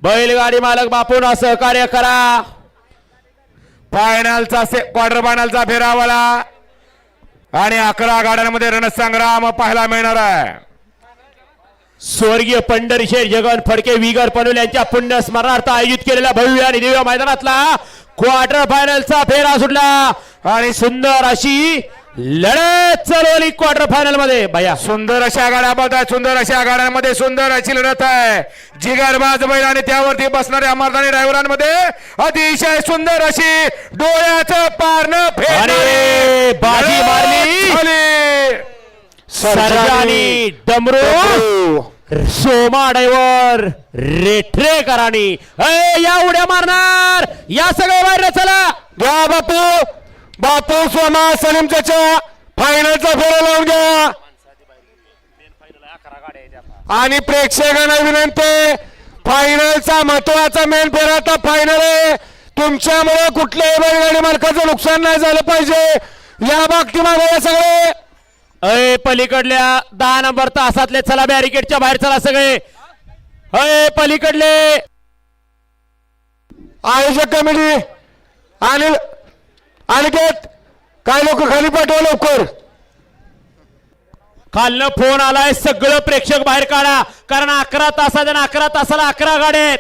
बैलगाडी मालक बापूंना सहकार्य करा. फायनलचा क्वार्टर फायनलचा फेरावाला आणि 11 गाड्यांमध्ये रणसंग्राम पाहायला मिळणार आहे. स्वर्गीय पंढरीशेठ जगन फडके विगर पनवेल यांच्या पुण्य स्मरणार्थ आयोजित केलेल्या भव्य आणि दिव्य मैदानातला क्वार्टर फायनलचा फेरा सुटला आणि सुंदर अशी लढत चालवली क्वार्टर फायनल मध्ये. भैया सुंदर अशा गाड्या बघतात, सुंदर अशा गाड्यांमध्ये सुंदर अशी लढत आहे. जिगरबाज बैल आणि त्यावरती बसणाऱ्या अमरदानी ड्रायव्हरांमध्ये अतिशय सुंदर अशी डोळ्याचं पारणं अरे बाजी मारली सर्जानी डमरू सोमा ड्रायव्हर रेठरेकरांनी. या उड्या मारणार, या सगळ्या बाहेर चला. घ्या बापू सोमा सलीम चाचा फायनलचा फेरा लावून घ्या. आणि प्रेक्षकांना विनंती, फायनलचा महत्वाचा मेन फेराचा फायनल आहे. तुमच्यामुळे कुठल्याही बैलगाडी मालकाचं नुकसान नाही झालं पाहिजे या बाबतीमध्ये सगळे. पलीकडल्या 10 नंबर तासातले चला, बॅरिकेडच्या बाहेर चला सगळे. पलीकडले आयोजक कमिटी आणि अनिकेत काय लोक खाली पाठवा लवकर. खालनं फोन आलाय, सगळं प्रेक्षक बाहेर काढा, कारण 11 तासाच्या 11 तासाला 11 गाड्या आहेत.